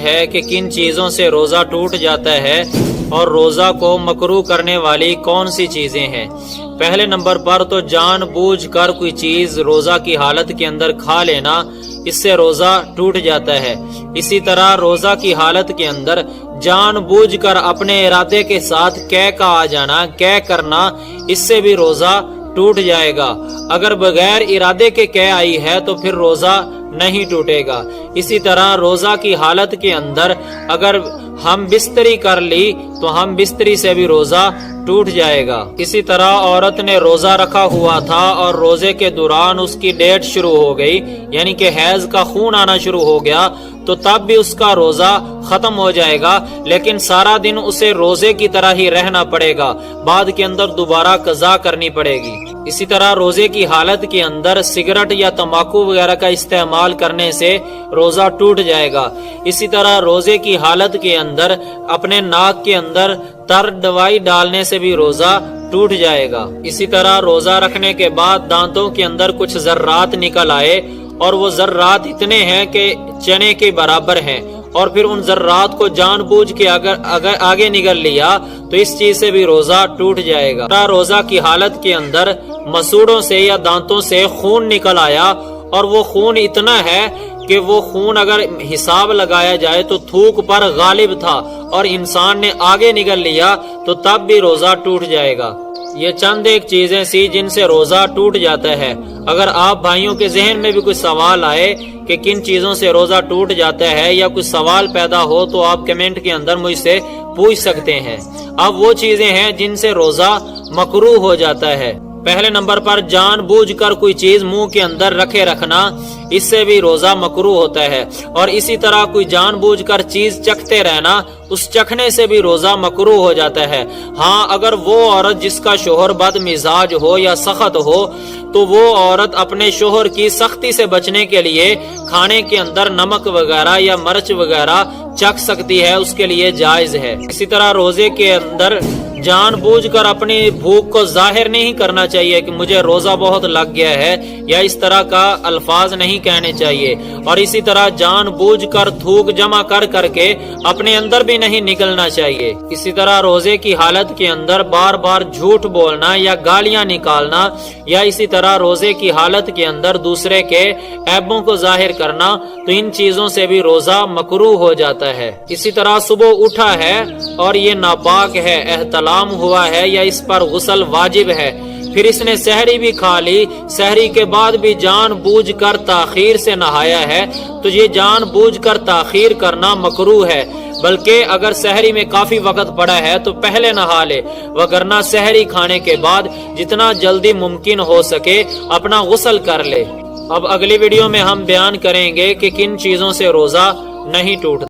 ہے کہ کن چیزوں سے روزہ ٹوٹ جاتا ہے اور روزہ کو مکروہ کرنے والی کون سی چیزیں ہیں۔ پہلے نمبر پر تو جان بوجھ کر کوئی چیز روزہ کی حالت کے اندر کھا لینا، اس سے روزہ ٹوٹ جاتا ہے۔ اسی طرح روزہ کی حالت کے اندر جان بوجھ کر اپنے ارادے کے ساتھ قے کا آ جانا، قے کرنا، اس سے بھی روزہ ٹوٹ جائے گا۔ اگر بغیر ارادے کے قے آئی ہے تو پھر روزہ نہیں ٹوٹے گا۔ اسی طرح روزہ کی حالت کے اندر اگر ہم بستری کر لی تو ہم بستری سے بھی روزہ ٹوٹ جائے گا۔ اسی طرح عورت نے روزہ رکھا ہوا تھا اور روزے کے دوران اس کی ڈیٹ شروع ہو گئی، یعنی کہ حیض کا خون آنا شروع ہو گیا، تو تب بھی اس کا روزہ ختم ہو جائے گا، لیکن سارا دن اسے روزے کی طرح ہی رہنا پڑے گا، بعد کے اندر دوبارہ قضا کرنی پڑے گی۔ اسی طرح روزے کی حالت کے اندر سگریٹ یا تمباکو وغیرہ کا استعمال کرنے سے روزہ ٹوٹ جائے گا۔ اسی طرح روزے کی حالت کے اندر اپنے ناک کے اندر تر دوائی ڈالنے سے بھی روزہ ٹوٹ جائے گا۔ اسی طرح روزہ رکھنے کے بعد دانتوں کے اندر کچھ ذرات نکل آئے اور وہ ذرات اتنے ہیں کہ چنے کے برابر ہیں، اور پھر ان ذرات کو جان بوجھ کے اگر آگے نگل لیا تو اس چیز سے بھی روزہ ٹوٹ جائے گا۔ روزہ کی حالت کے اندر مسوڑوں سے یا دانتوں سے خون نکل آیا اور وہ خون اتنا ہے کہ وہ خون اگر حساب لگایا جائے تو تھوک پر غالب تھا اور انسان نے آگے نگل لیا تو تب بھی روزہ ٹوٹ جائے گا۔ یہ چند ایک چیزیں سی جن سے روزہ ٹوٹ جاتا ہے۔ اگر آپ بھائیوں کے ذہن میں بھی کوئی سوال آئے کہ کن چیزوں سے روزہ ٹوٹ جاتا ہے یا کوئی سوال پیدا ہو تو آپ کمنٹ کے اندر مجھ سے پوچھ سکتے ہیں۔ اب وہ چیزیں ہیں جن سے روزہ مکروہ ہو جاتا ہے۔ پہلے نمبر پر جان بوجھ کر کوئی چیز منہ کے اندر رکھے رکھنا، اس سے بھی روزہ مکروہ ہوتا ہے، اور اسی طرح کوئی جان بوجھ کر چیز چکھتے رہنا، اس چکھنے سے بھی روزہ مکروہ ہو جاتا ہے۔ ہاں اگر وہ عورت جس کا شوہر بد مزاج ہو یا سخت ہو تو وہ عورت اپنے شوہر کی سختی سے بچنے کے لیے کھانے کے اندر نمک وغیرہ یا مرچ وغیرہ چکھ سکتی ہے، اس کے لیے جائز ہے۔ اسی طرح روزے کے اندر جان بوجھ کر اپنی بھوک کو ظاہر نہیں کرنا چاہیے کہ مجھے روزہ بہت لگ گیا ہے، یا اس طرح کا الفاظ نہیں کہنے چاہیے، اور اسی طرح جان بوجھ کر تھوک جمع کر کے اپنے اندر بھی نہیں نکلنا چاہیے۔ اسی طرح روزے کی حالت کے اندر بار بار جھوٹ بولنا یا گالیاں نکالنا، یا اسی طرح روزے کی حالت کے اندر دوسرے کے عیبوں کو ظاہر کرنا، تو ان چیزوں سے بھی روزہ مکروہ ہو جاتا ہے۔ اسی طرح صبح اٹھا ہے اور یہ ناپاک ہے، احتلام ہوا ہے یا اس پر غسل واجب ہے، پھر اس نے سحری بھی کھا لی، سحری کے بعد بھی جان بوجھ کر تاخیر سے نہایا ہے، تو یہ جان بوجھ کر تاخیر کرنا مکروہ ہے۔ بلکہ اگر سحری میں کافی وقت پڑا ہے تو پہلے نہا لے، وگرنہ سحری کھانے کے بعد جتنا جلدی ممکن ہو سکے اپنا غسل کر لے۔ اب اگلی ویڈیو میں ہم بیان کریں گے کہ کن چیزوں سے روزہ نہیں ٹوٹتا۔